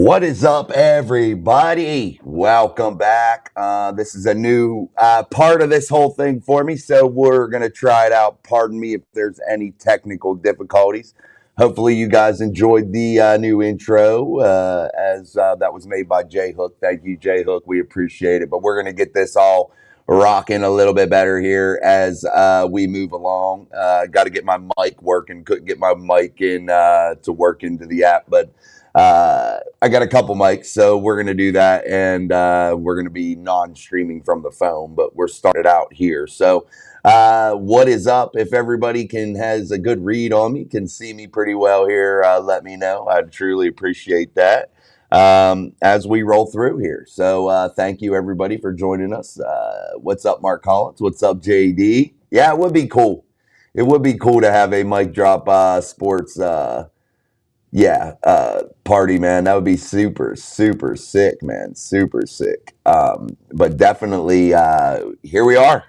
What is up, everybody? Welcome back. This is a new part of this whole thing for me, so we're going to try it out. Pardon me if there's any technical difficulties. Hopefully, you guys enjoyed the new intro as that was made by J Hook. Thank you, J Hook. We appreciate it. But we're going to get this all rocking a little bit better here as we move along. Got to get my mic working. Couldn't get my mic in to work into the app, but I got a couple mics, so we're going to do that, and we're going to be non-streaming from the phone, but we're started out here. So what is up? If everybody has a good read on me, can see me pretty well here, let me know. I'd truly appreciate that as we roll through here. So thank you, everybody, for joining us. What's up, Mark Collins? What's up, JD? Yeah, it would be cool. It would be cool to have a mic drop sports party, man. That would be super, super sick, man. Super sick. But definitely, here we are.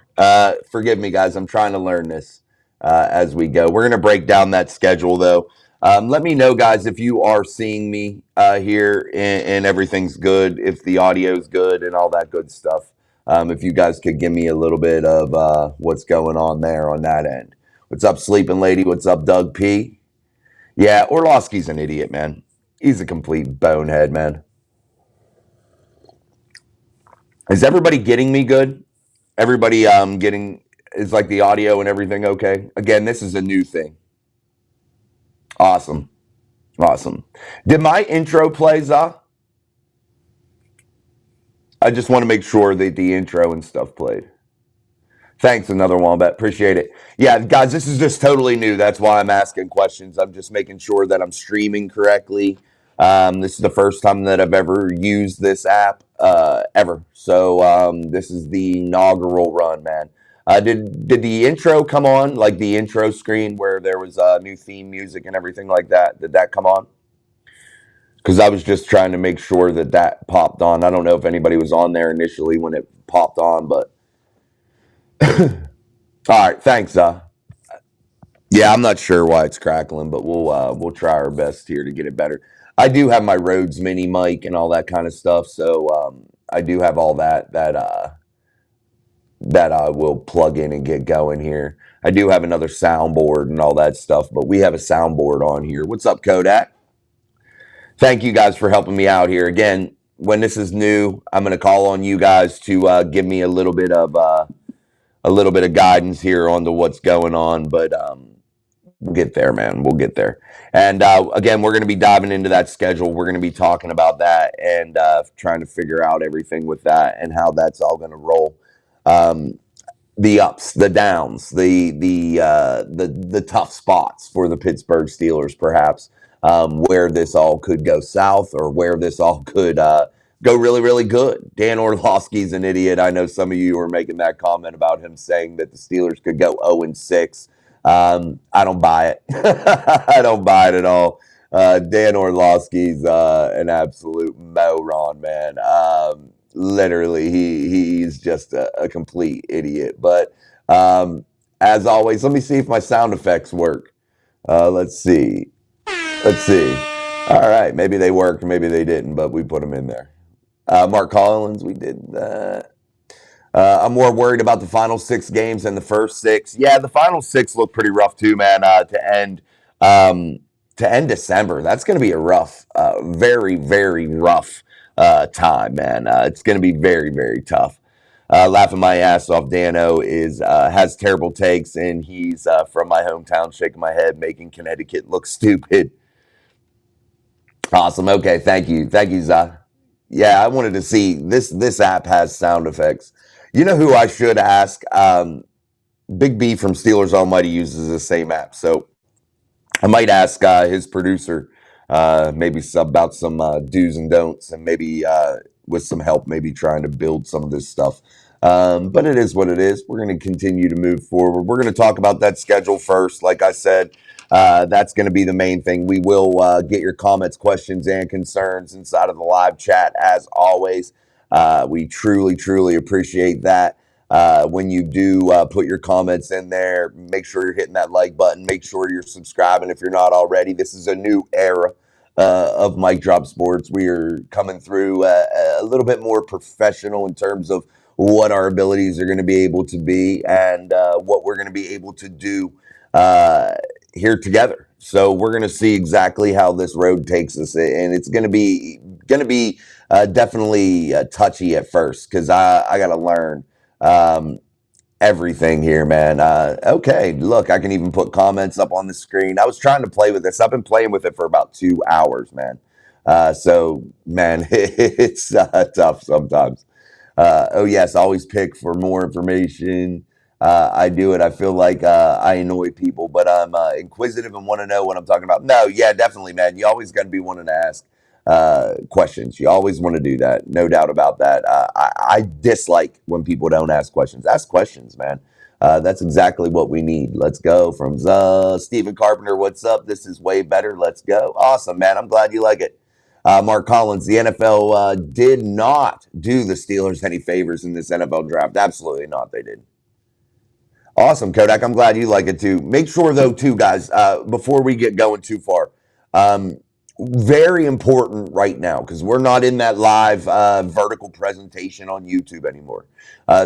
Forgive me, guys. I'm trying to learn this as we go. We're going to break down that schedule, though. Let me know, guys, if you are seeing me here and everything's good, if the audio's good and all that good stuff. If you guys could give me a little bit of what's going on there on that end. What's up, Sleeping Lady? What's up, Doug P? Yeah, Orlovsky's an idiot, man. He's a complete bonehead, man. Is everybody getting me good? Everybody is like the audio and everything okay? Again, this is a new thing. Awesome. Did my intro play, Za? I just want to make sure that the intro and stuff played. Thanks, another Wombat. Appreciate it. Yeah, guys, this is just totally new. That's why I'm asking questions. I'm just making sure that I'm streaming correctly. This is the first time that I've ever used this app, ever. So this is the inaugural run, man. Did the intro come on, like the intro screen where there was new theme music and everything like that? Did that come on? Because I was just trying to make sure that that popped on. I don't know if anybody was on there initially when it popped on, but... All right, thanks. Yeah, I'm not sure why it's crackling, but we'll try our best here to get it better. I do have my Rhodes Mini mic and all that kind of stuff, so I do have all that I will plug in and get going here. I do have another soundboard and all that stuff, but we have a soundboard on here. What's up, Kodak? Thank you guys for helping me out here. Again, when this is new, I'm going to call on you guys to give me a little bit of guidance here on to what's going on, but we'll get there, man. We'll get there. And again, we're going to be diving into that schedule. We're going to be talking about that and trying to figure out everything with that and how that's all going to roll. The ups, the downs, the tough spots for the Pittsburgh Steelers, perhaps, where this all could go south or where this all could go really, really good. Dan Orlovsky's an idiot. I know some of you were making that comment about him saying that the Steelers could go 0-6. I don't buy it. I don't buy it at all. Dan Orlovsky's an absolute moron, man. Literally, he's just a complete idiot. But as always, let me see if my sound effects work. Let's see. All right, maybe they worked, maybe they didn't, but we put them in there. Mark Collins, we did that. I'm more worried about the final 6 games than the first 6. Yeah, the final 6 look pretty rough too, man. To end December, that's going to be a rough, very, very rough time, man. It's going to be very, very tough. Laughing my ass off. Dano has terrible takes, and he's from my hometown, shaking my head, making Connecticut look stupid. Awesome. Okay, thank you, Za. Yeah, I wanted to see this app has sound effects. You know who I should ask? Big B from Steelers Almighty uses the same app, so I might ask his producer maybe about some do's and don'ts, and maybe with some help, maybe trying to build some of this stuff. But it is what it is. We're going to continue to move forward. We're going to talk about that schedule first. Like I said, that's going to be the main thing. We will get your comments, questions, and concerns inside of the live chat, as always. We truly, truly appreciate that. When you do put your comments in there, make sure you're hitting that like button. Make sure you're subscribing if you're not already. This is a new era of Mike Drop Sports. We are coming through a little bit more professional in terms of what our abilities are going to be able to be and what we're going to be able to do here together. So we're going to see exactly how this road takes us, and it's going to be definitely touchy at first because I got to learn everything here, man. Okay, look, I can even put comments up on the screen. I was trying to play with this. I've been playing with it for about 2 hours, man. So, man, it's tough sometimes. Oh, yes, always pick for more information. I do it. I feel like I annoy people, but I'm inquisitive and want to know what I'm talking about. No, yeah, definitely, man. You always got to be wanting to ask questions. You always want to do that. No doubt about that. I dislike when people don't ask questions. Ask questions, man. That's exactly what we need. Let's go from Stephen Carpenter. What's up? This is way better. Let's go. Awesome, man. I'm glad you like it. Mark Collins, the NFL did not do the Steelers any favors in this NFL draft. Absolutely not. They did. Awesome, Kodak. I'm glad you like it too. Make sure, though, too, guys, before we get going too far, um, very important right now because we're not in that live vertical presentation on YouTube anymore.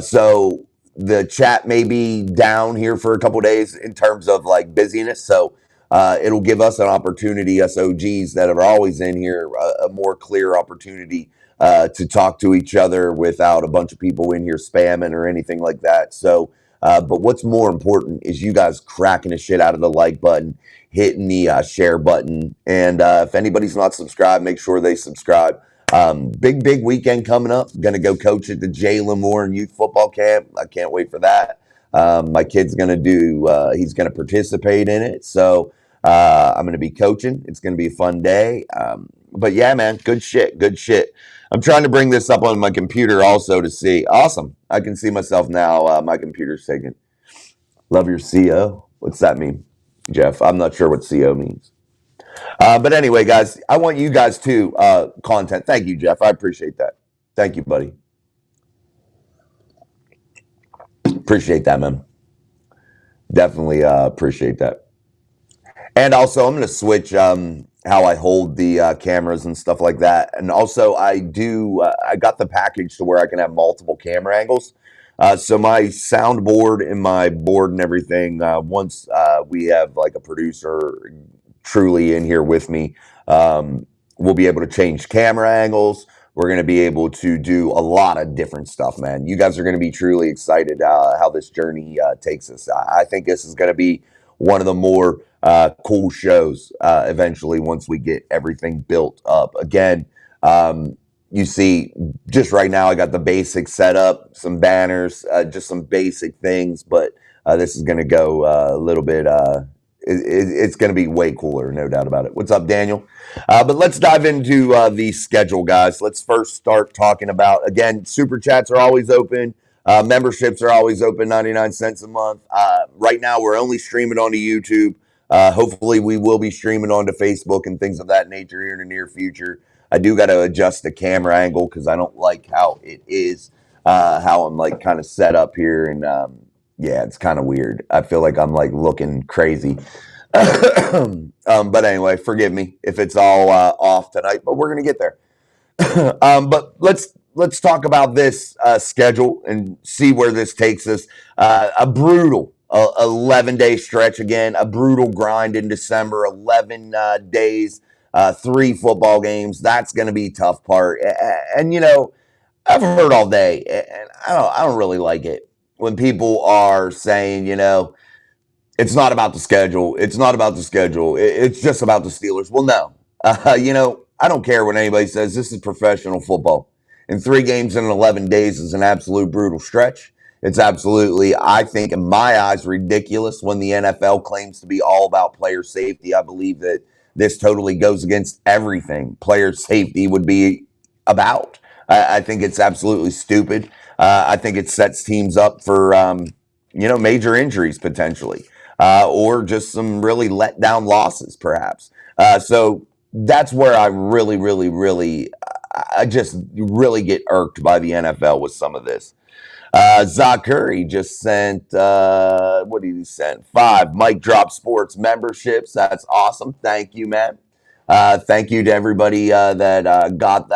So the chat may be down here for a couple days in terms of like busyness. So it'll give us an opportunity, us OGs that are always in here, a more clear opportunity to talk to each other without a bunch of people in here spamming or anything like that. So, but what's more important is you guys cracking the shit out of the like button, hitting the share button. And if anybody's not subscribed, make sure they subscribe. Big weekend coming up. Going to go coach at the Jalen Moore Youth Football Camp. I can't wait for that. My kid's going to he's going to participate in it. So I'm going to be coaching. It's going to be a fun day. But yeah, man, good shit. Good shit. I'm trying to bring this up on my computer also to see. Awesome. I can see myself now. My computer's taken. Love your CO. What's that mean, Jeff? I'm not sure what CO means. But anyway, guys, I want you guys to content. Thank you, Jeff. I appreciate that. Thank you, buddy. Appreciate that, man. Definitely appreciate that. And also, I'm going to switch how I hold the cameras and stuff like that. And also, I got the package to where I can have multiple camera angles. So my soundboard and my board and everything, once we have like a producer truly in here with me, we'll be able to change camera angles. We're going to be able to do a lot of different stuff, man. You guys are going to be truly excited how this journey takes us. I think this is going to be one of the more cool shows eventually once we get everything built up. Again, you see, just right now, I got the basics set up, some banners, just some basic things, but this is going to go a little bit, it's going to be way cooler, no doubt about it. What's up, Daniel? But let's dive into the schedule, guys. Let's first start talking about, again, super chats are always open. Memberships are always open, 99 cents a month. Right now, we're only streaming onto YouTube. Hopefully, we will be streaming onto Facebook and things of that nature here in the near future. I do got to adjust the camera angle because I don't like how it is, how I'm like kind of set up here. And yeah, it's kind of weird. I feel like I'm like looking crazy. But anyway, forgive me if it's all off tonight, but we're going to get there. But let's talk about this schedule and see where this takes us. A brutal 11-day stretch again, a brutal grind in December, 11 days, 3 football games. That's going to be a tough part. And, you know, I've heard all day, and I don't really like it when people are saying, you know, it's not about the schedule. It's not about the schedule. It's just about the Steelers. Well, no. You know, I don't care what anybody says. This is professional football. And 3 games in 11 days is an absolute brutal stretch. It's absolutely, I think, in my eyes, ridiculous when the NFL claims to be all about player safety. I believe that this totally goes against everything player safety would be about. I think it's absolutely stupid. I think it sets teams up for, you know, major injuries potentially, or just some really let down losses, perhaps. So that's where I I just really get irked by the NFL with some of this. Zach Curry just sent, what did he send? 5 Mike Drop Sports memberships. That's awesome. Thank you, man. Thank you to everybody that got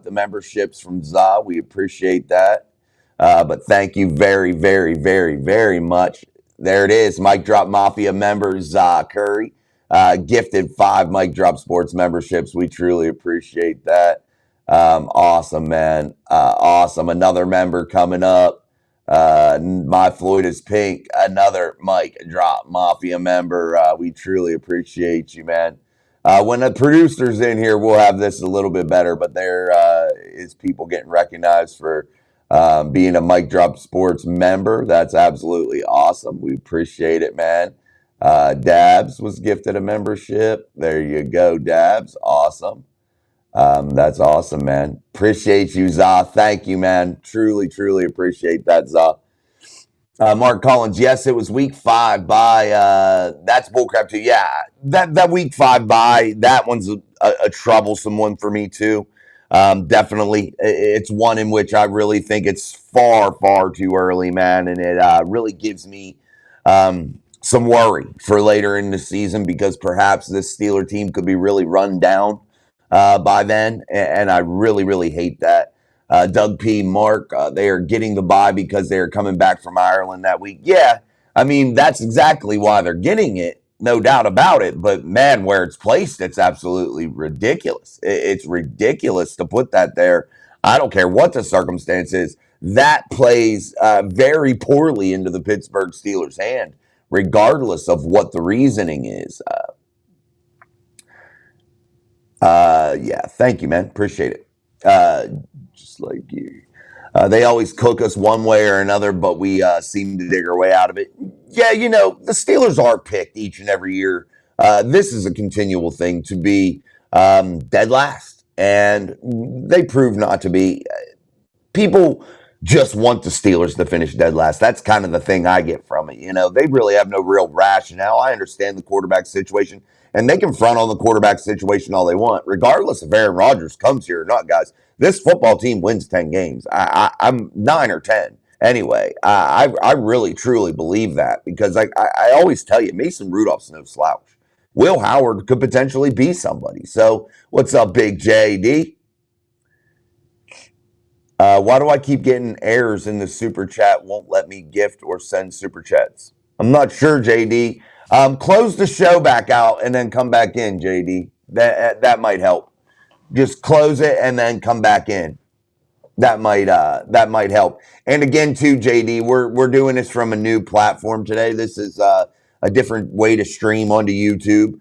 the memberships from ZA. We appreciate that. But thank you very, very, very, very much. There it is. Mike Drop Mafia member ZA Curry gifted 5 Mike Drop Sports memberships. We truly appreciate that. Awesome, man. Awesome. Another member coming up. My Floyd is Pink. Another Mike Drop Mafia member. We truly appreciate you, man. When the producer's in here, we'll have this a little bit better, but there is people getting recognized for being a Mic Drop Sports member. That's absolutely awesome. We appreciate it, man. Dabs was gifted a membership. There you go, Dabs. Awesome. That's awesome, man. Appreciate you, Za. Thank you, man. Truly, truly appreciate that, Za. Mark Collins, yes, it was week 5 by that's bullcrap too. Yeah, that week 5 by that one's a troublesome one for me too. Definitely, it's one in which I really think it's far, far too early, man, and it really gives me some worry for later in the season because perhaps this Steeler team could be really run down by then, and I really, really hate that. Doug P. Mark, they are getting the bye because they are coming back from Ireland that week. Yeah, I mean, that's exactly why they're getting it, no doubt about it. But man, where it's placed, it's absolutely ridiculous. It's ridiculous to put that there. I don't care what the circumstance is. That plays very poorly into the Pittsburgh Steelers' hand, regardless of what the reasoning is. Yeah, thank you, man. Appreciate it. Just like you. They always cook us one way or another, but we seem to dig our way out of it. Yeah, you know, the Steelers are picked each and every year. This is a continual thing to be dead last, and they prove not to be. People just want the Steelers to finish dead last. That's kind of the thing I get from it. You know, they really have no real rationale. I understand the quarterback situation, and they can front on the quarterback situation all they want, regardless if Aaron Rodgers comes here or not, guys. This football team wins 10 games. I'm 9 or 10. Anyway, I really, truly believe that because I always tell you, Mason Rudolph's no slouch. Will Howard could potentially be somebody. So what's up, Big JD? Why do I keep getting errors in the super chat? Won't let me gift or send super chats. I'm not sure, JD. Close the show back out and then come back in, JD. That might help. Just close it and then come back in. That might help. And again, too, JD, we're doing this from a new platform today. This is a different way to stream onto YouTube.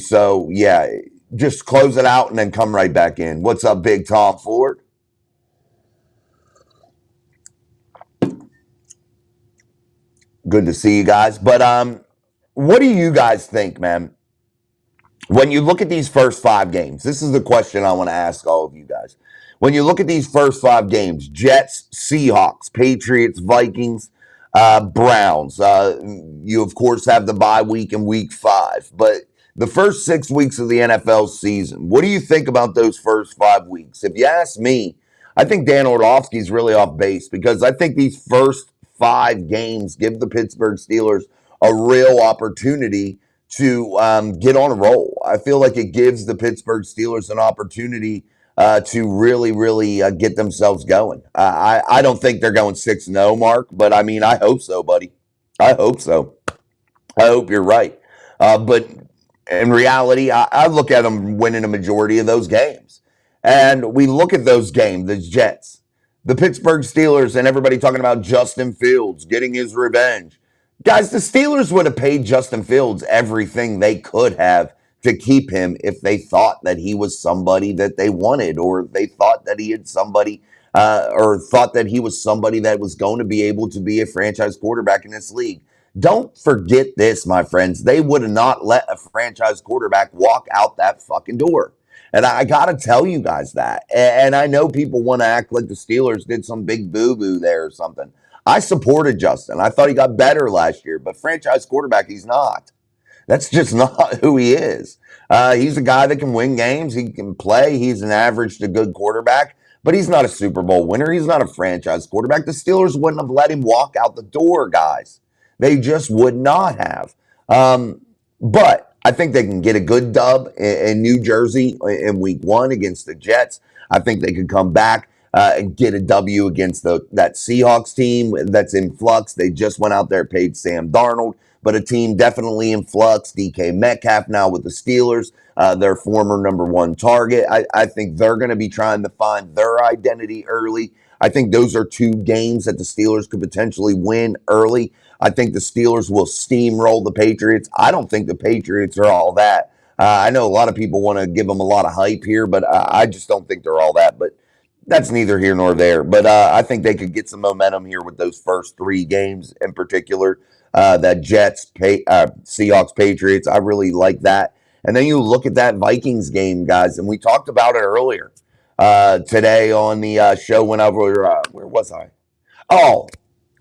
So yeah, just close it out and then come right back in. What's up, Big Tom Ford? Good to see you guys. But what do you guys think, man? When you look at these first 5 games, this is the question I want to ask all of you guys. When you look at these first 5 games, Jets, Seahawks, Patriots, Vikings, Browns, you of course have the bye week in week 5, but the first 6 weeks of the NFL season, what do you think about those first 5 weeks? If you ask me, I think Dan Orlovsky's really off base because I think these first 5 games give the Pittsburgh Steelers a real opportunity to get on a roll. I feel like it gives the Pittsburgh Steelers an opportunity to really, really get themselves going. I don't think they're going 6-0, Mark, but I mean, I hope so, buddy. I hope so. I hope you're right. But in reality, I look at them winning a majority of those games. And we look at those games, the Jets, the Pittsburgh Steelers, and everybody talking about Justin Fields getting his revenge. Guys, the Steelers would have paid Justin Fields everything they could have to keep him if they thought that he was somebody that they wanted, or they thought that he had somebody, or thought that he was somebody that was going to be able to be a franchise quarterback in this league. Don't forget this, my friends. They would have not let a franchise quarterback walk out that fucking door. And I got to tell you guys that. And I know people want to act like the Steelers did some big boo-boo there or something. I supported Justin. I thought he got better last year, but franchise quarterback, he's not. That's just not who he is. He's a guy that can win games. He can play. He's an average to good quarterback, but he's not a Super Bowl winner. He's not a franchise quarterback. The Steelers wouldn't have let him walk out the door, guys. They just would not have. But I think they can get a good dub in New Jersey in week 1 against the Jets. I think they could come back and get a W against that Seahawks team that's in flux. They just went out there, paid Sam Darnold, but a team definitely in flux. DK Metcalf now with the Steelers, their former number 1 target. I think they're going to be trying to find their identity early. I think those are 2 games that the Steelers could potentially win early. I think the Steelers will steamroll the Patriots. I don't think the Patriots are all that. I know a lot of people want to give them a lot of hype here, but I just don't think they're all that. But that's neither here nor there. But I think they could get some momentum here with those first 3 games in particular. That Jets, Seahawks, Patriots. I really like that. And then you look at that Vikings game, guys, and we talked about it earlier today on the show. Whenever where was I? Oh,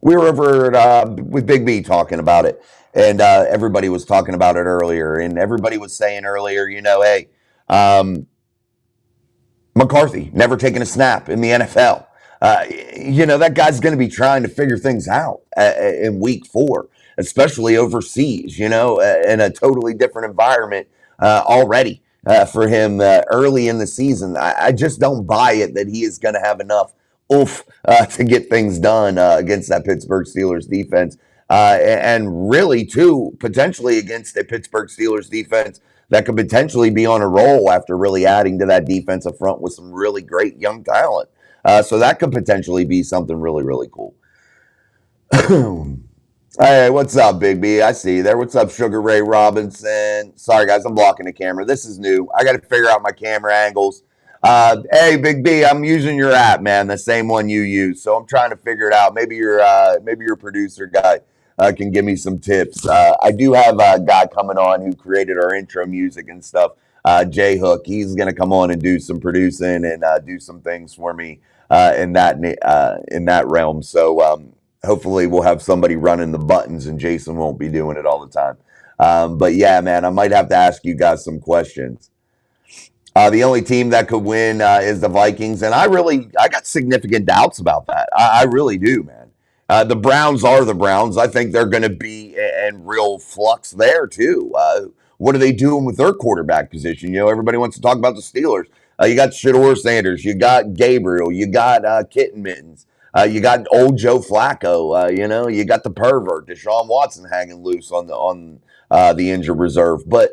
we were over with Big B talking about it, and everybody was talking about it earlier, and everybody was saying earlier, hey, McCarthy never taking a snap in the NFL. That guy's going to be trying to figure things out in week 4, especially overseas, in a totally different environment already for him early in the season. I just don't buy it that he is going to have enough oof to get things done against that Pittsburgh Steelers defense. And really, too, potentially against a Pittsburgh Steelers defense that could potentially be on a roll after really adding to that defensive front with some really great young talent. So that could potentially be something really, really cool. Hey, what's up, Big B? I see you there. What's up, Sugar Ray Robinson? Sorry, guys, I'm blocking the camera. This is new. I got to figure out my camera angles. Hey, Big B, I'm using your app, man, the same one you use. So I'm trying to figure it out. Maybe your producer guy can give me some tips. I do have a guy coming on who created our intro music and stuff. Jay Hook. He's going to come on and do some producing and do some things for me in that realm. So hopefully we'll have somebody running the buttons and Jason won't be doing it all the time. But yeah, man, I might have to ask you guys some questions. The only team that could win is the Vikings, and I got significant doubts about that. I really do, man. The Browns are the Browns. I think they're going to be in real flux there too. What are they doing with their quarterback position? Everybody wants to talk about the Steelers. You got Shedeur Sanders, you got Gabriel, you got Kitten Mittens, you got old Joe Flacco. You got the pervert Deshaun Watson hanging loose on the injured reserve, but.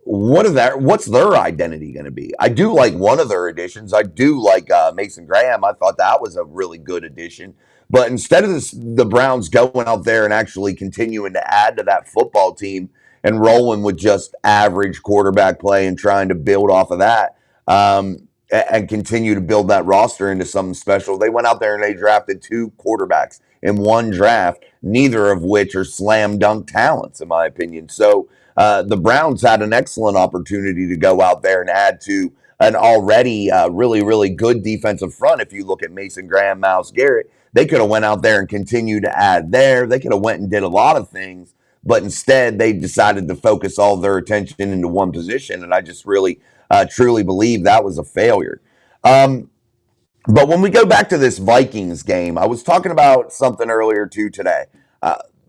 What's their identity going to be? I do like one of their additions. I do like Mason Graham. I thought that was a really good addition. But instead of the Browns going out there and actually continuing to add to that football team and rolling with just average quarterback play and trying to build off of that and continue to build that roster into something special, they went out there and they drafted 2 quarterbacks in one draft, neither of which are slam dunk talents, in my opinion. So the Browns had an excellent opportunity to go out there and add to an already really, really good defensive front. If you look at Mason Graham, Myles Garrett, they could have went out there and continued to add there. They could have went and did a lot of things, but instead they decided to focus all their attention into one position. And I just really, truly believe that was a failure. But when we go back to this Vikings game, I was talking about something earlier too today.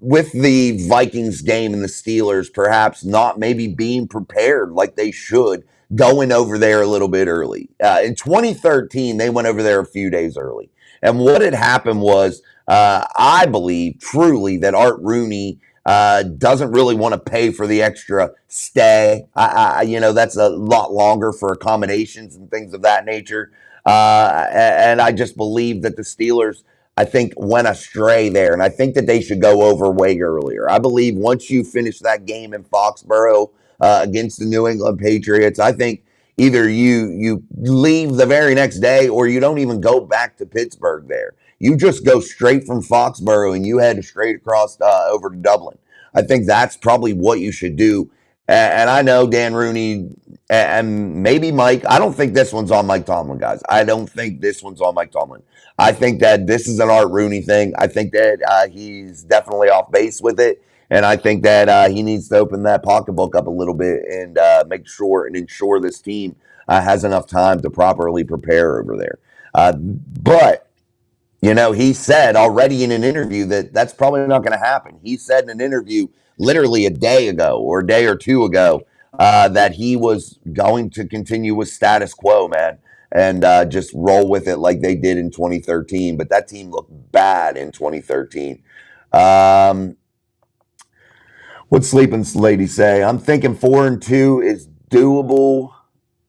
With the Vikings game and the Steelers perhaps not maybe being prepared like they should, going over there a little bit early. In 2013, they went over there a few days early. And what had happened was, I believe truly that Art Rooney doesn't really want to pay for the extra stay. That's a lot longer for accommodations and things of that nature. And I just believe that the Steelers, I think, went astray there. And I think that they should go over way earlier. I believe once you finish that game in Foxborough against the New England Patriots, I think either you leave the very next day or you don't even go back to Pittsburgh there. You just go straight from Foxborough and you head straight across over to Dublin. I think that's probably what you should do. And I know Dan Rooney and maybe Mike. I don't think this one's on Mike Tomlin, guys. I don't think this one's on Mike Tomlin. I think that this is an Art Rooney thing. I think that he's definitely off base with it. And I think that he needs to open that pocketbook up a little bit and make sure and ensure this team has enough time to properly prepare over there. But He said already in an interview that that's probably not going to happen. He said in an interview literally a day ago or a day or two ago that he was going to continue with status quo, man, and just roll with it like they did in 2013. But that team looked bad in 2013. Um, what's Sleeping Lady say? I'm thinking 4-2 is doable.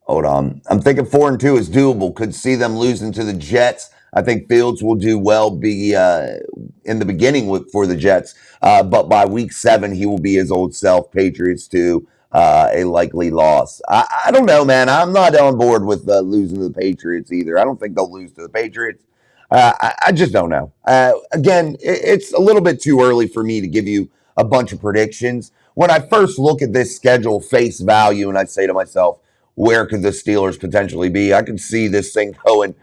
Hold on. I'm thinking 4-2 is doable. Could see them losing to the Jets. I think Fields will do well be in the beginning for the Jets, but by week 7 he will be his old self. Patriots to a likely loss. I don't know, man. I'm not on board with losing to the Patriots either. I don't think they'll lose to the Patriots. I just don't know. Again, it's a little bit too early for me to give you a bunch of predictions. When I first look at this schedule face value, and I say to myself, where could the Steelers potentially be? I could see this thing going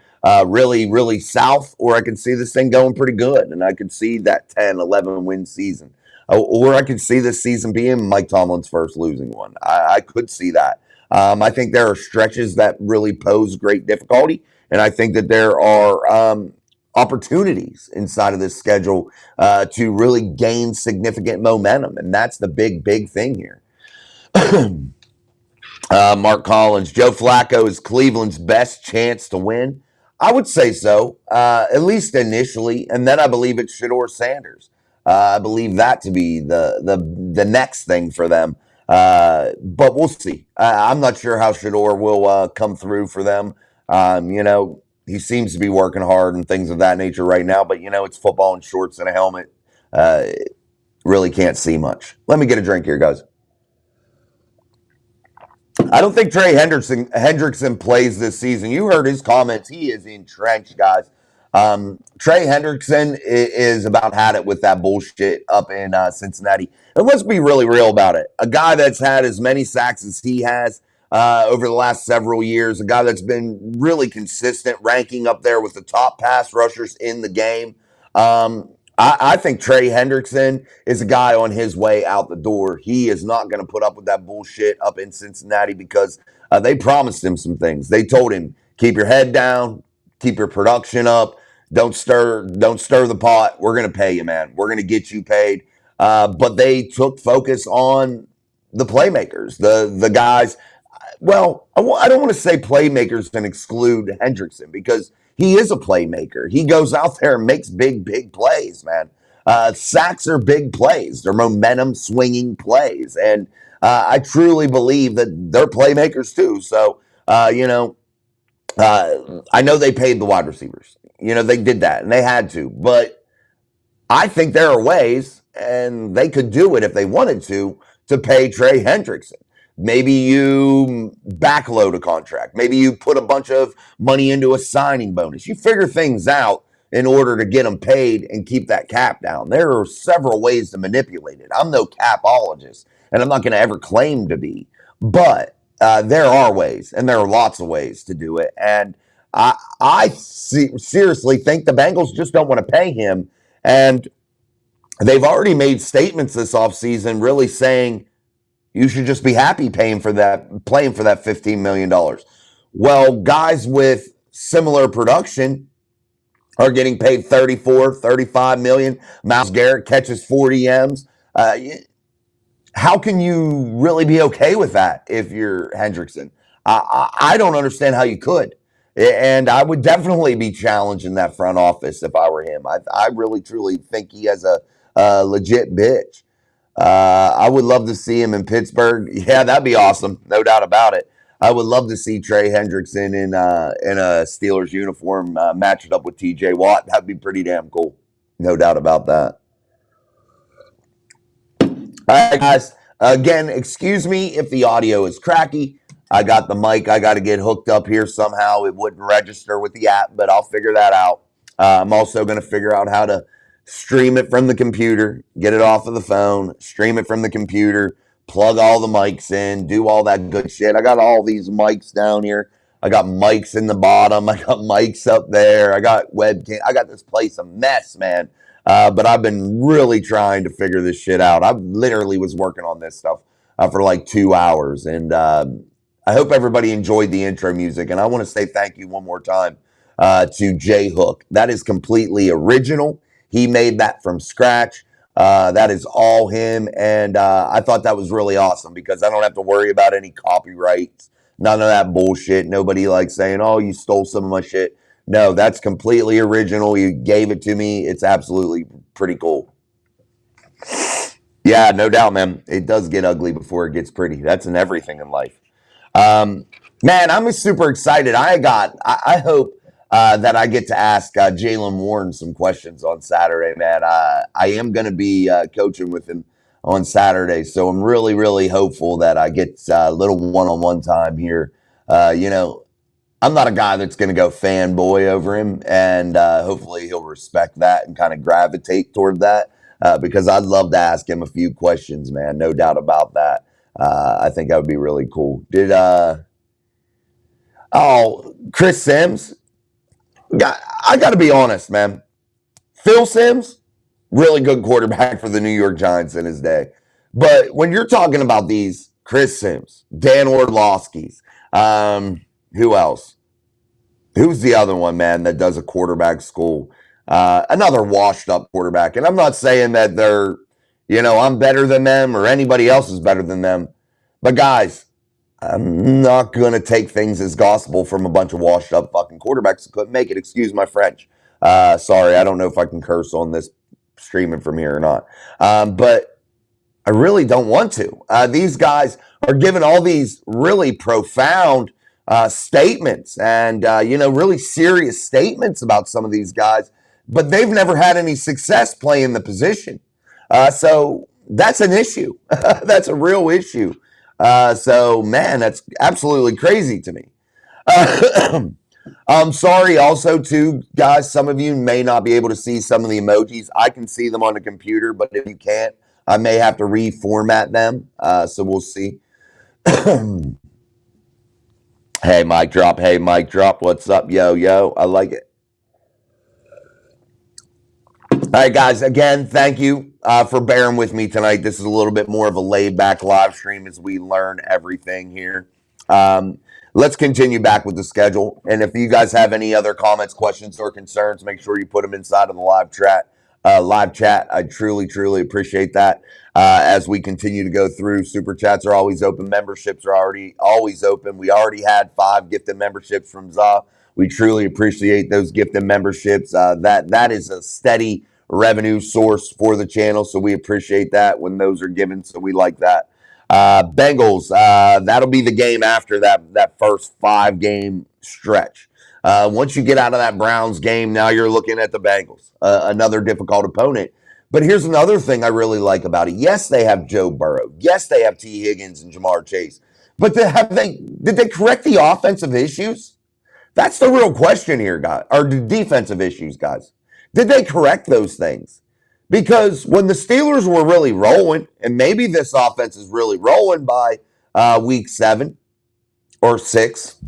really, really south, or I could see this thing going pretty good, and I could see that 10, 11 win season. Or I could see this season being Mike Tomlin's first losing one. I could see that. I think there are stretches that really pose great difficulty, and I think that there are opportunities inside of this schedule to really gain significant momentum, and that's the big, big thing here. Mark Collins, Joe Flacco is Cleveland's best chance to win. I would say so, at least initially, and then I believe it's Shedeur Sanders. I believe that to be the next thing for them. But we'll see. I'm not sure how Shedeur will come through for them. He seems to be working hard and things of that nature right now. But it's football in shorts and a helmet. Really can't see much. Let me get a drink here, guys. I don't think Trey Hendrickson plays this season. You heard his comments. He is entrenched, guys. Trey Hendrickson is about had it with that bullshit up in Cincinnati. And let's be really real about it. A guy that's had as many sacks as he has over the last several years, a guy that's been really consistent, ranking up there with the top pass rushers in the game. I think Trey Hendrickson is a guy on his way out the door. He is not going to put up with that bullshit up in Cincinnati because they promised him some things. They told him, keep your head down, keep your production up, don't stir the pot. We're going to pay you, man. We're going to get you paid. But they took focus on the playmakers, the guys. Well, I don't want to say playmakers and exclude Hendrickson because he is a playmaker. He goes out there and makes big, big plays, man. Sacks are big plays. They're momentum swinging plays. And I truly believe that they're playmakers too. So, I know they paid the wide receivers. They did that and they had to. But I think there are ways, and they could do it if they wanted to pay Trey Hendrickson. Maybe you backload a contract. Maybe you put a bunch of money into a signing bonus. You figure things out in order to get them paid and keep that cap down. There are several ways to manipulate it. I'm no capologist, and I'm not going to ever claim to be. But there are ways, and there are lots of ways to do it. And seriously think the Bengals just don't want to pay him. And they've already made statements this offseason really saying, you should just be happy playing for that $15 million. Well, guys with similar production are getting paid 34, 35 million. Myles Garrett catches 40 M's. How can you really be okay with that if you're Hendrickson? I don't understand how you could. And I would definitely be challenging that front office if I were him. I really, truly think he has a legit bitch. I would love to see him in Pittsburgh. Yeah, that'd be awesome. No doubt about it. I would love to see Trey Hendrickson in a Steelers uniform matched up with TJ Watt. That'd be pretty damn cool. No doubt about that. All right, guys. Again, excuse me if the audio is cracky. I got the mic. I got to get hooked up here somehow. It wouldn't register with the app, but I'll figure that out. I'm also going to figure out how to stream it from the computer, get it off of the phone, stream it from the computer, plug all the mics in, do all that good shit. I got all these mics down here. I got mics in the bottom. I got mics up there. I got webcam. I got this place a mess, man. But I've been really trying to figure this shit out. I literally was working on this stuff for like 2 hours. And I hope everybody enjoyed the intro music. And I want to say thank you one more time to J Hook. That is completely original. He made that from scratch. That is all him. And I thought that was really awesome because I don't have to worry about any copyrights, none of that bullshit. Nobody like saying, oh, you stole some of my shit. No, that's completely original. You gave it to me. It's absolutely pretty cool. Yeah, no doubt, man. It does get ugly before it gets pretty. That's in everything in life. Um, Man, I'm super excited. I hope that I get to ask Jalen Warren some questions on Saturday, man. I am going to be coaching with him on Saturday, so I'm really, really hopeful that I get a little one-on-one time here. You know, I'm not a guy that's going to go fanboy over him, and hopefully he'll respect that and kind of gravitate toward that because I'd love to ask him a few questions, man. No doubt about that. I think that would be really cool. Chris Sims? I got to be honest, man. Phil Sims, really good quarterback for the New York Giants in his day. But when you're talking about these Chris Sims, Dan Orlovsky's, who else? Who's the other one, man, that does a quarterback school? Another washed up quarterback. And I'm not saying that I'm better than them or anybody else is better than them. But guys, I'm not going to take things as gospel from a bunch of washed up fucking quarterbacks that couldn't make it. Excuse my French. Sorry, I don't know if I can curse on this streaming from here or not. But I really don't want to. These guys are giving all these really profound statements and, really serious statements about some of these guys, but they've never had any success playing the position. So that's an issue. That's a real issue. So, man, that's absolutely crazy to me. I'm sorry also, too, guys, some of you may not be able to see some of the emojis. I can see them on the computer, but if you can't, I may have to reformat them. So we'll see. Hey, mic drop. Hey, mic drop. What's up, yo, yo? I like it. All right, guys, again, thank you for bearing with me tonight. This is a little bit more of a laid-back live stream as we learn everything here. Let's continue back with the schedule. And if you guys have any other comments, questions, or concerns, make sure you put them inside of the live chat. I truly, truly appreciate that. As we continue to go through, super chats are always open. Memberships are always open. We already had 5 gifted memberships from ZA. We truly appreciate those gifted memberships. That is a steady revenue source for the channel, so we appreciate that when those are given. So we like that. Bengals, that'll be the game after that first 5-game stretch. Once you get out of that Browns game, now you're looking at the Bengals, another difficult opponent. But here's another thing I really like about it. Yes, they have Joe Burrow. Yes, they have T. Higgins and Jamar Chase. But did they correct the offensive issues? That's the real question here, guys. Or the defensive issues, guys. Did they correct those things? Because when the Steelers were really rolling, and maybe this offense is really rolling by week 7 or 6.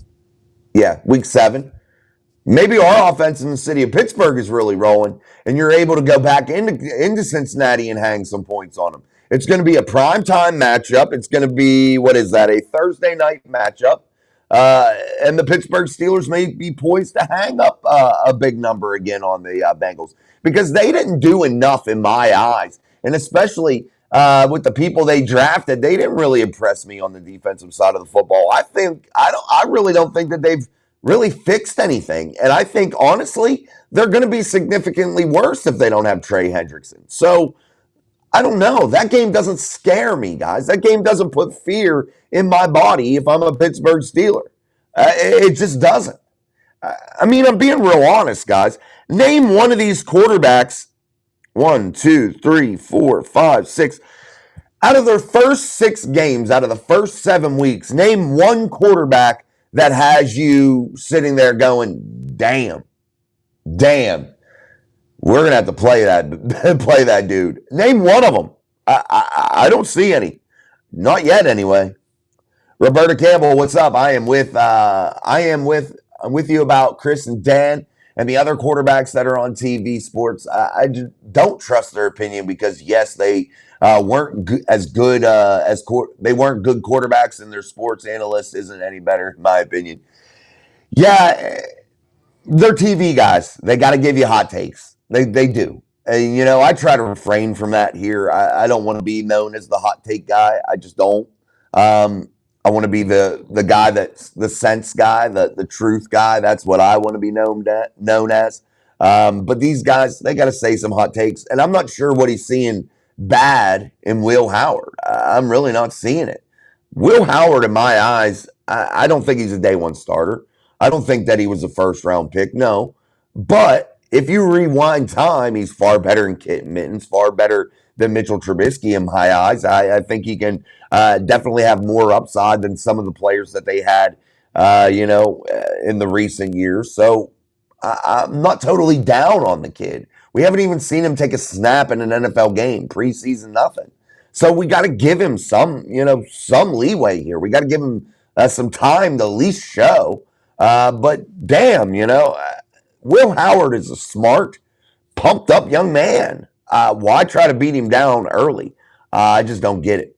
Yeah, week 7. Maybe our offense in the city of Pittsburgh is really rolling, and you're able to go back into Cincinnati and hang some points on them. It's going to be a primetime matchup. It's going to be, a Thursday night matchup. And the Pittsburgh Steelers may be poised to hang up a big number again on the Bengals because they didn't do enough in my eyes. And especially with the people they drafted, they didn't really impress me on the defensive side of the football. I really don't think that they've really fixed anything. And I think, honestly, they're going to be significantly worse if they don't have Trey Hendrickson. So, I don't know. That game doesn't scare me, guys. That game doesn't put fear in my body if I'm a Pittsburgh Steeler. It just doesn't. I'm being real honest, guys. Name one of these quarterbacks. 1, 2, 3, 4, 5, 6. Out of their first 6 games, out of the first 7 weeks, name one quarterback that has you sitting there going, damn. We're going to have to play that dude. Name one of them. I don't see any. Not yet, anyway. Roberta Campbell, what's up? I'm with you about Chris and Dan and the other quarterbacks that are on TV sports. I just don't trust their opinion because, yes, they weren't as good they weren't good quarterbacks, and their sports analyst isn't any better, in my opinion. Yeah. They're TV guys. They got to give you hot takes. They do. And, I try to refrain from that here. I don't want to be known as the hot take guy. I just don't. Um, I want to be the guy that's the sense guy, the truth guy. That's what I want to be known as. But these guys, they got to say some hot takes, and I'm not sure what he's seeing bad in Will Howard. I'm really not seeing it. Will Howard, in my eyes, I don't think he's a day one starter. I don't think that he was a first round pick. No, but if you rewind time, he's far better than Kit Mittens, far better than Mitchell Trubisky in my eyes. I think he can definitely have more upside than some of the players that they had, in the recent years. So I'm not totally down on the kid. We haven't even seen him take a snap in an NFL game, preseason, nothing. So we got to give him some leeway here. We got to give him some time to at least show. But damn, Will Howard is a smart, pumped up young man. Why try to beat him down early? I just don't get it.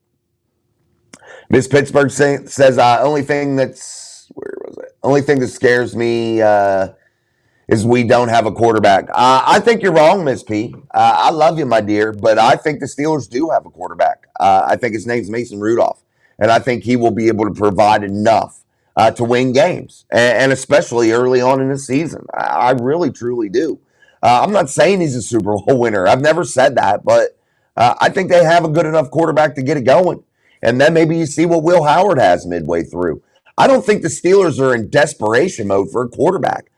Miss Pittsburgh says only thing that scares me is we don't have a quarterback. I think you're wrong, Miss P. I love you, my dear, but I think the Steelers do have a quarterback. I think his name's Mason Rudolph, and I think he will be able to provide enough to win games, and especially early on in the season. I really, truly do. I'm not saying he's a Super Bowl winner. I've never said that, but I think they have a good enough quarterback to get it going. And then maybe you see what Will Howard has midway through. I don't think the Steelers are in desperation mode for a quarterback.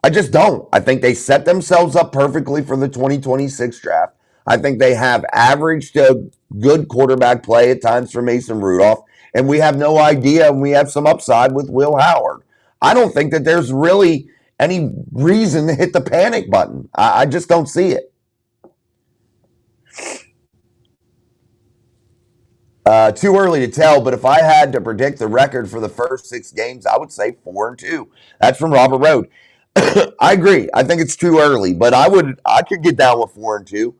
I just don't. I think they set themselves up perfectly for the 2026 draft. I think they have average to good quarterback play at times for Mason Rudolph, and we have no idea, and we have some upside with Will Howard. I don't think that there's really any reason to hit the panic button. I just don't see it. Too early to tell, but if I had to predict the record for the first 6 games, I would say 4-2. That's from Robert Road. I agree. I think it's too early, but I could get down with 4-2.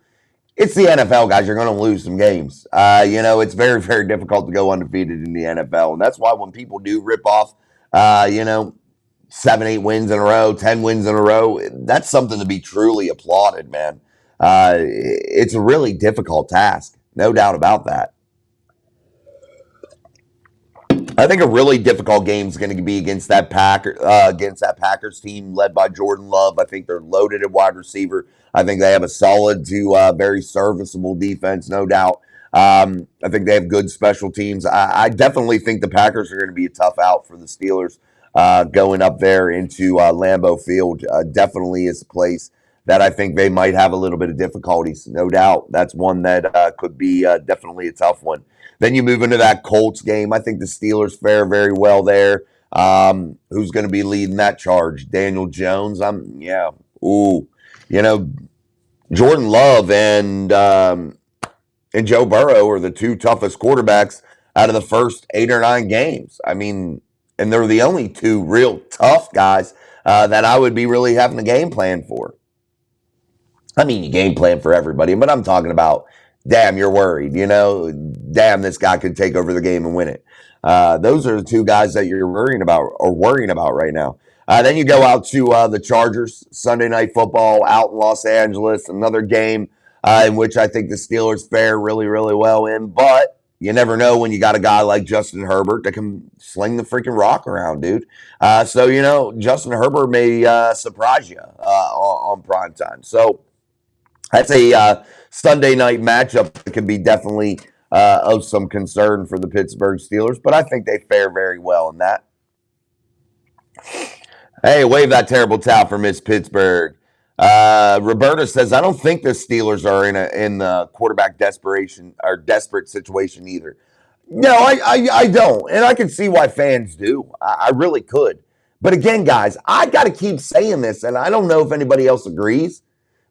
It's the NFL, guys. You're going to lose some games. It's very, very difficult to go undefeated in the NFL, and that's why when people do rip off, 7, 8 wins in a row, 10 wins in a row, that's something to be truly applauded, man. It's a really difficult task, no doubt about that. I think a really difficult game is going to be against that Packers team led by Jordan Love. I think they're loaded at wide receiver. I think they have a solid to very serviceable defense, no doubt. I think they have good special teams. I definitely think the Packers are going to be a tough out for the Steelers going up there into Lambeau Field. Definitely is a place that I think they might have a little bit of difficulties, no doubt. That's one that could be definitely a tough one. Then you move into that Colts game. I think the Steelers fare very well there. Who's going to be leading that charge? Daniel Jones. Yeah. Ooh, you know, Jordan Love and Joe Burrow are the two toughest quarterbacks out of the first 8 or 9 games. I mean, and they're the only two real tough guys that I would be really having a game plan for. I mean, you game plan for everybody, but I'm talking about, damn, you're worried, damn, this guy could take over the game and win it. Those are the two guys that you're worrying about right now. Then you go out to the Chargers, Sunday Night Football out in Los Angeles, another game in which I think the Steelers fare really, really well in. But you never know when you got a guy like Justin Herbert that can sling the freaking rock around, dude. So, Justin Herbert may surprise you on prime time. So that's a Sunday night matchup that can be definitely of some concern for the Pittsburgh Steelers, but I think they fare very well in that. Hey, wave that terrible towel for Miss Pittsburgh. Roberta says, I don't think the Steelers are in the quarterback desperate situation either. No, I don't. And I can see why fans do. I really could. But again, guys, I got to keep saying this, and I don't know if anybody else agrees.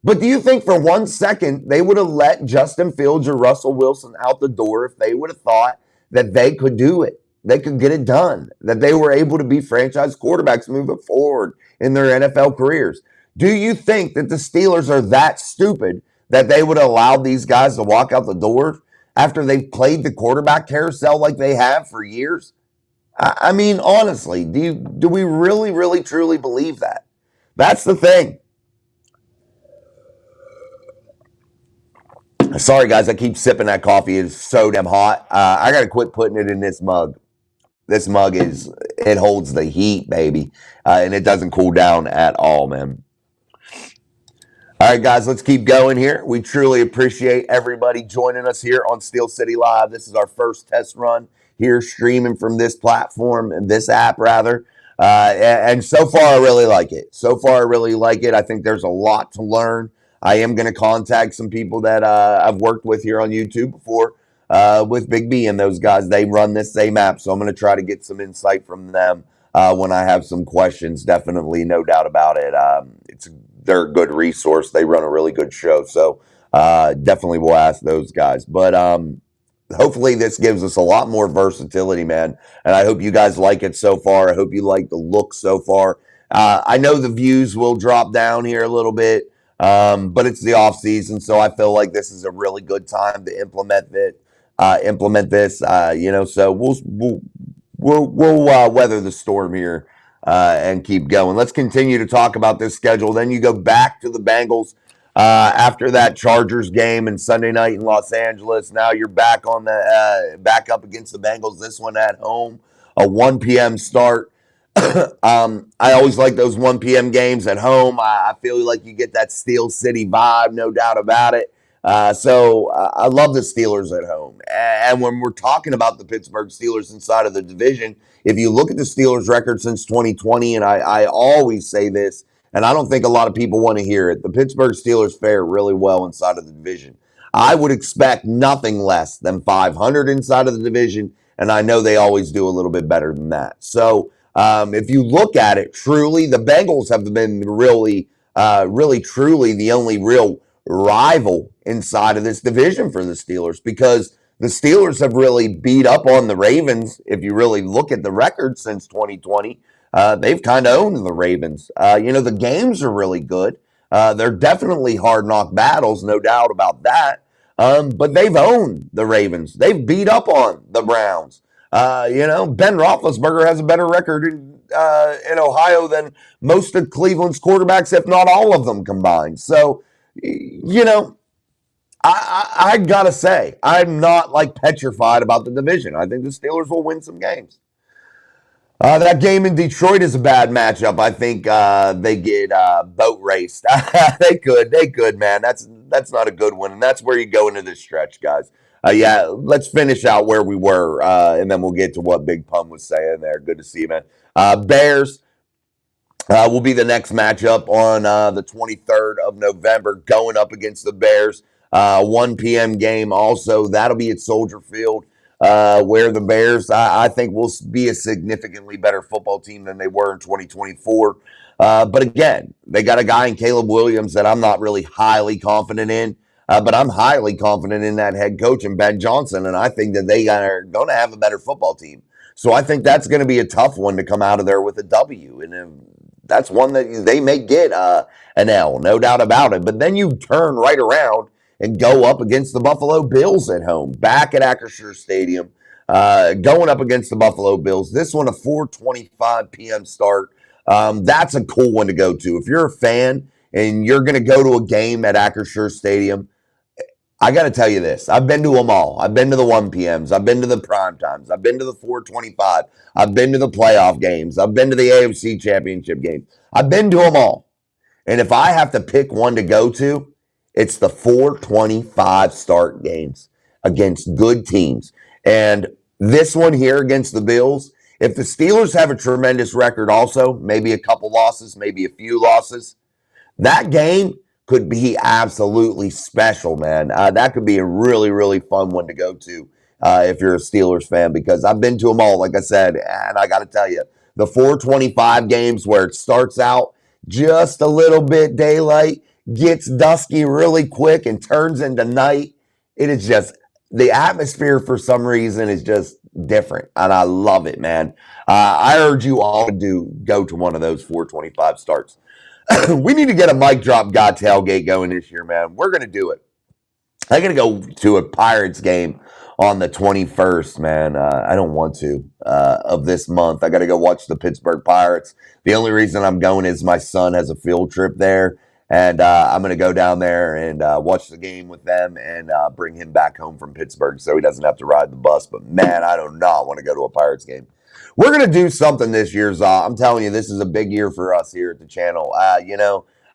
But do you think for 1 second they would have let Justin Fields or Russell Wilson out the door if they would have thought that they could do it? They could get it done, that they were able to be franchise quarterbacks moving forward in their NFL careers. Do you think that the Steelers are that stupid that they would allow these guys to walk out the door after they've played the quarterback carousel like they have for years? I mean, honestly, do we really, really, truly believe that? That's the thing. Sorry, guys, I keep sipping that coffee. It's so damn hot. I got to quit putting it in this mug. This mug it holds the heat, baby. And it doesn't cool down at all, man. All right, guys, let's keep going here. We truly appreciate everybody joining us here on Steel City Live. This is our first test run here, streaming from this platform and this app, rather. And so far, I really like it. So far, I really like it. I think there's a lot to learn. I am going to contact some people that I've worked with here on YouTube before, with Big B and those guys. They run this same app, so I'm going to try to get some insight from them when I have some questions. Definitely, no doubt about it. They're a good resource. They run a really good show, so definitely we'll ask those guys. But hopefully this gives us a lot more versatility, man. And I hope you guys like it so far. I hope you like the look so far. I know the views will drop down here a little bit, but it's the off season, so I feel like this is a really good time to implement it. Implement this, So we'll weather the storm here and keep going. Let's continue to talk about this schedule. Then you go back to the Bengals after that Chargers game and Sunday night in Los Angeles. Now you're back on the back up against the Bengals. This one at home, a 1 p.m. start. I always like those 1 p.m. games at home. I feel like you get that Steel City vibe, no doubt about it. So I love the Steelers at home. And when we're talking about the Pittsburgh Steelers inside of the division, if you look at the Steelers' record since 2020, and I always say this, and I don't think a lot of people want to hear it, the Pittsburgh Steelers fare really well inside of the division. I would expect nothing less than 500 inside of the division, and I know they always do a little bit better than that. So if you look at it, truly, the Bengals have been really, truly the only real rival inside of this division for the Steelers, because the Steelers have really beat up on the Ravens. If you really look at the record since 2020, they've kind of owned the Ravens. The games are really good. They're definitely hard knock battles, no doubt about that. But they've owned the Ravens. They've beat up on the Browns. Ben Roethlisberger has a better record in Ohio than most of Cleveland's quarterbacks, if not all of them combined. So, I gotta say, I'm not petrified about the division. I think the Steelers will win some games. That game in Detroit is a bad matchup. I think they get boat raced. They could, man. That's not a good one, and that's where you go into this stretch, guys. Let's finish out where we were, and then we'll get to what Big Pun was saying there. Good to see you, man. Bears will be the next matchup on the 23rd of November, going up against the Bears. 1 p.m. game also. That'll be at Soldier Field, where the Bears, I think, will be a significantly better football team than they were in 2024. But again, they got a guy in Caleb Williams that I'm not really highly confident in. But I'm highly confident in that head coach and Ben Johnson, and I think that they are going to have a better football team. So I think that's going to be a tough one to come out of there with a W, and that's one that they may get an L, no doubt about it. But then you turn right around and go up against the Buffalo Bills at home, back at Acrisure Stadium, going up against the Buffalo Bills. This one, a 4:25 p.m. start. That's a cool one to go to. If you're a fan and you're going to go to a game at Acrisure Stadium, I got to tell you this. I've been to them all. I've been to the 1 p.m.s. I've been to the prime times. I've been to the 4:25. I've been to the playoff games. I've been to the AFC Championship game. I've been to them all. And if I have to pick one to go to, it's the 4:25 start games against good teams. And this one here against the Bills, if the Steelers have a tremendous record also, maybe a couple losses, maybe a few losses, that game could be absolutely special, man. That could be a really, really fun one to go to if you're a Steelers fan, because I've been to them all, like I said, and I got to tell you, the 4:25 games where it starts out just a little bit daylight, gets dusky really quick, and turns into night. It is just, the atmosphere for some reason is just different, and I love it, man. I urge you all to go to one of those 4:25 starts. We need to get a mic drop guy tailgate going this year, man. We're going to do it. I'm going to go to a Pirates game on the 21st, man. I don't want to of this month. I got to go watch the Pittsburgh Pirates. The only reason I'm going is my son has a field trip there, and I'm going to go down there and watch the game with them and bring him back home from Pittsburgh so he doesn't have to ride the bus. But man, I do not want to go to a Pirates game. We're going to do something this year, Zaw. I'm telling you, this is a big year for us here at the channel.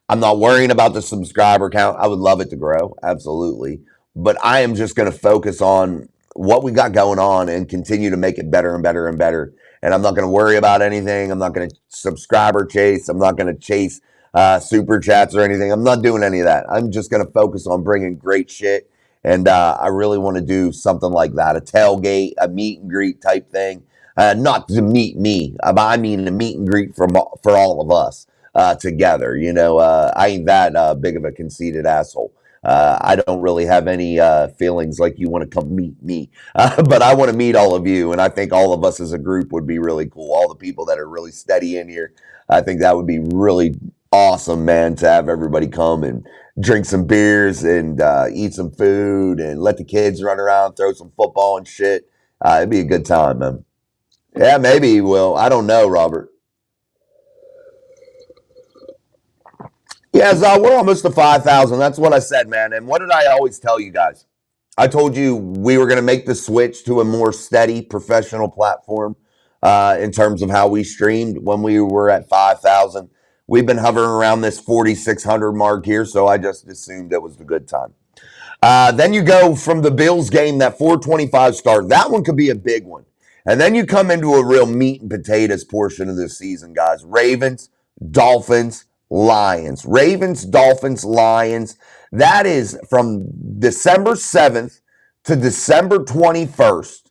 I'm not worrying about the subscriber count. I would love it to grow, absolutely. But I am just going to focus on what we got going on and continue to make it better and better and better. And I'm not going to worry about anything. I'm not going to subscriber chase. I'm not going to chase super chats or anything. I'm not doing any of that. I'm just going to focus on bringing great shit. And I really want to do something like that, a tailgate, a meet and greet type thing. Not to meet me, I mean a meet and greet for all of us together. I ain't that big of a conceited asshole. I don't really have any feelings like you want to come meet me, but I want to meet all of you, and I think all of us as a group would be really cool. All the people that are really steady in here, I think that would be really awesome, man, to have everybody come and drink some beers and eat some food and let the kids run around, throw some football and shit. It'd be a good time, man. Yeah, maybe he will. I don't know, Robert. Yeah, Zal, we're almost to 5,000. That's what I said, man. And what did I always tell you guys? I told you we were going to make the switch to a more steady professional platform in terms of how we streamed when we were at 5,000. We've been hovering around this 4,600 mark here, so I just assumed it was a good time. Then you go from the Bills game, that 425 start. That one could be a big one. And then you come into a real meat and potatoes portion of this season, guys. Ravens, Dolphins, Lions. Ravens, Dolphins, Lions. That is from December 7th to December 21st.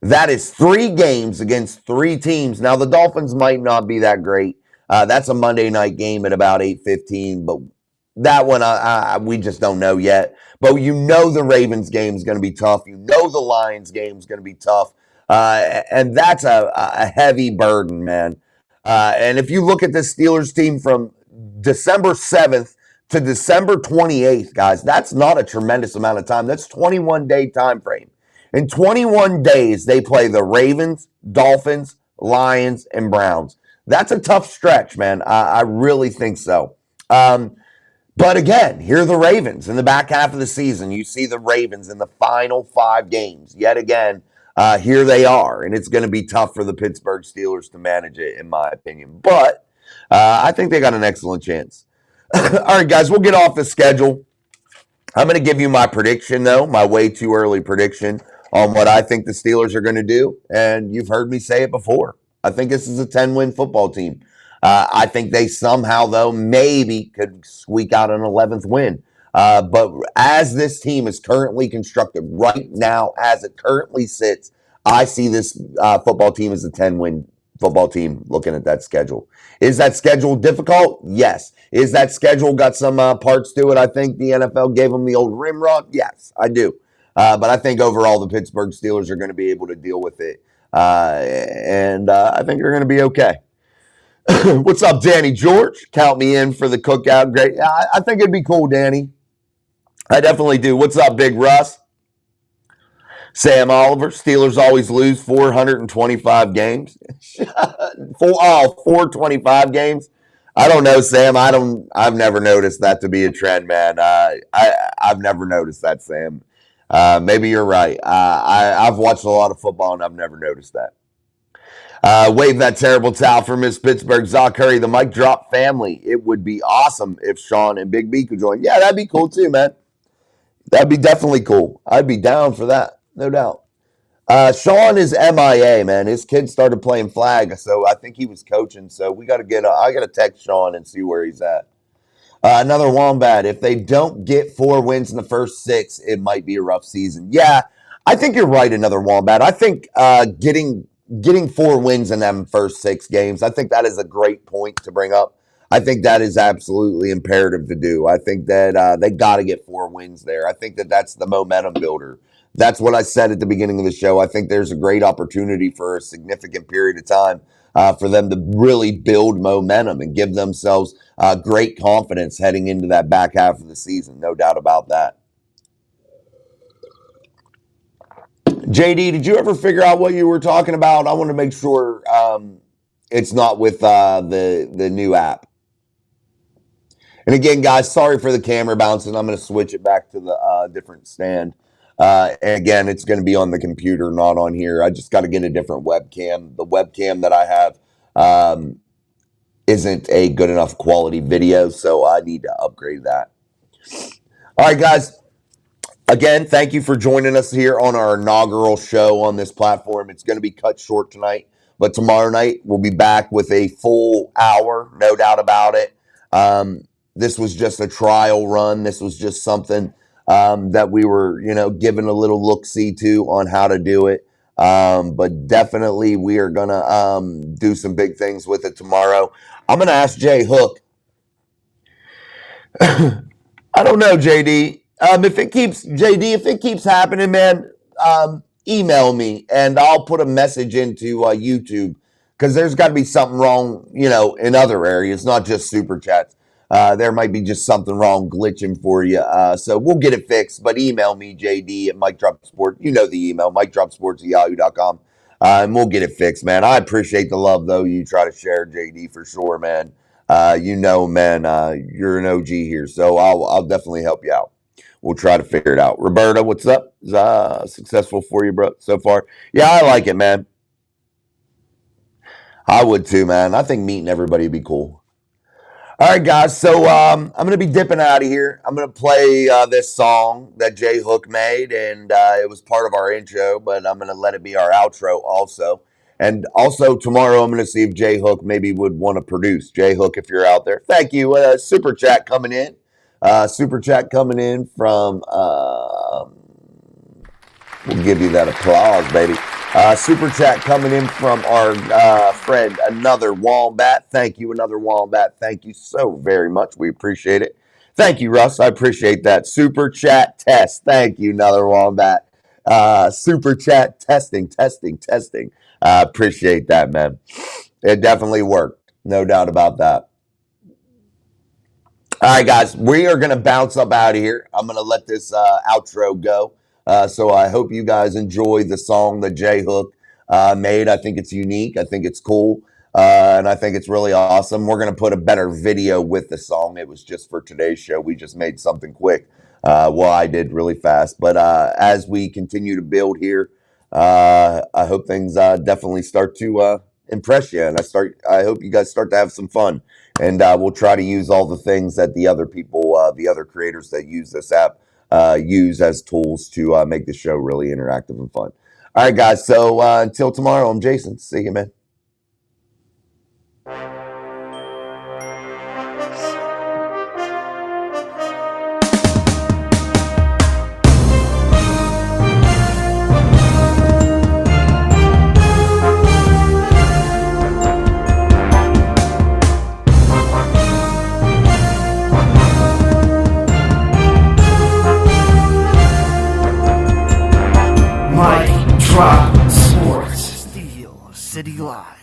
That is 3 games against 3 teams. Now, the Dolphins might not be that great. That's a Monday night game at about 8:15, but that one we just don't know yet. But the Ravens game is going to be tough. The Lions game is going to be tough. And that's a heavy burden, man. And if you look at this Steelers team from December 7th to December 28th, guys, that's not a tremendous amount of time. That's 21-day time frame. In 21 days, they play the Ravens, Dolphins, Lions, and Browns. That's a tough stretch, man. I really think so. But again, here are the Ravens in the back half of the season. You see the Ravens in the final 5 games. Yet again, here they are. And it's going to be tough for the Pittsburgh Steelers to manage it, in my opinion. But I think they got an excellent chance. All right, guys, we'll get off the schedule. I'm going to give you my prediction, though, my way too early prediction on what I think the Steelers are going to do. And you've heard me say it before. I think this is a 10-win football team. I think they somehow, though, maybe could squeak out an 11th win. But as this team is currently constructed right now, as it currently sits, I see this football team as a 10-win football team looking at that schedule. Is that schedule difficult? Yes. Is that schedule got some parts to it? I think the NFL gave them the old rimrod. Yes, I do. But I think overall the Pittsburgh Steelers are going to be able to deal with it. And I think they're going to be okay. What's up, Danny George? Count me in for the cookout. Great. I think it'd be cool, Danny. I definitely do. What's up, Big Russ? Sam Oliver. Steelers always lose 425 games. 425 games. I don't know, Sam. I've never noticed that to be a trend, man. I've never noticed that, Sam. Maybe you're right. I've watched a lot of football and I've never noticed that. Wave that terrible towel for Miss Pittsburgh. Zaw Curry, the mic drop family. It would be awesome if Sean and Big B could join. Yeah, that'd be cool too, man. That'd be definitely cool. I'd be down for that, no doubt. Sean is MIA, man. His kid started playing flag, so I think he was coaching. So I got to text Sean and see where he's at. Another Wombat. If they don't get 4 wins in the first 6, it might be a rough season. Yeah, I think you're right. Another Wombat. I think getting 4 wins in them first 6 games, I think that is a great point to bring up. I think that is absolutely imperative to do. I think that they got to get 4 wins there. I think that that's the momentum builder. That's what I said at the beginning of the show. I think there's a great opportunity for a significant period of time for them to really build momentum and give themselves great confidence heading into that back half of the season. No doubt about that. JD, did you ever figure out what you were talking about? I want to make sure it's not with the new app. And again, guys, sorry for the camera bouncing. I'm going to switch it back to the different stand. And again, it's going to be on the computer, not on here. I just got to get a different webcam. The webcam that I have isn't a good enough quality video, so I need to upgrade that. All right, guys. Again, thank you for joining us here on our inaugural show on this platform. It's going to be cut short tonight, but tomorrow night we'll be back with a full hour, no doubt about it. This was just a trial run. This was just something that we were, given a little look-see to on how to do it. But definitely we are going to do some big things with it tomorrow. I'm going to ask Jay Hook. I don't know, JD. If it keeps happening, man, email me and I'll put a message into YouTube, because there's got to be something wrong, in other areas, not just super chats. There might be just something wrong glitching for you. So we'll get it fixed, but email me, JD at Mike Drop Sport. You know the email, MikeDropSports@yahoo.com. And we'll get it fixed, man. I appreciate the love, though, you try to share, JD, for sure, man. Man, you're an OG here, so I'll definitely help you out. We'll try to figure it out. Roberta, what's up? Is successful for you, bro, so far? Yeah, I like it, man. I would too, man. I think meeting everybody would be cool. All right, guys. So I'm going to be dipping out of here. I'm going to play this song that Jay Hook made, and it was part of our intro, but I'm going to let it be our outro also. And also tomorrow, I'm going to see if Jay Hook maybe would want to produce. Jay Hook, if you're out there. Thank you. Super chat coming in. Super chat coming in from, we'll give you that applause, baby. Super chat coming in from our friend, Another Wombat. Thank you, Another Wombat. Thank you so very much. We appreciate it. Thank you, Russ. I appreciate that. Super chat test. Thank you, Another Wombat. Super chat testing. Appreciate that, man. It definitely worked. No doubt about that. All right, guys, we are going to bounce up out of here. I'm going to let this outro go. So I hope you guys enjoy the song that Jay Hook made. I think it's unique. I think it's cool. And I think it's really awesome. We're going to put a better video with the song. It was just for today's show. We just made something quick. Well, I did really fast. But as we continue to build here, I hope things definitely start to impress you. And I hope you guys start to have some fun. And we'll try to use all the things that the other people, the other creators that use this app, use as tools to make the show really interactive and fun. All right, guys. So until tomorrow, I'm Jason. See you, man. Mike Drop Sports. Steel City Live.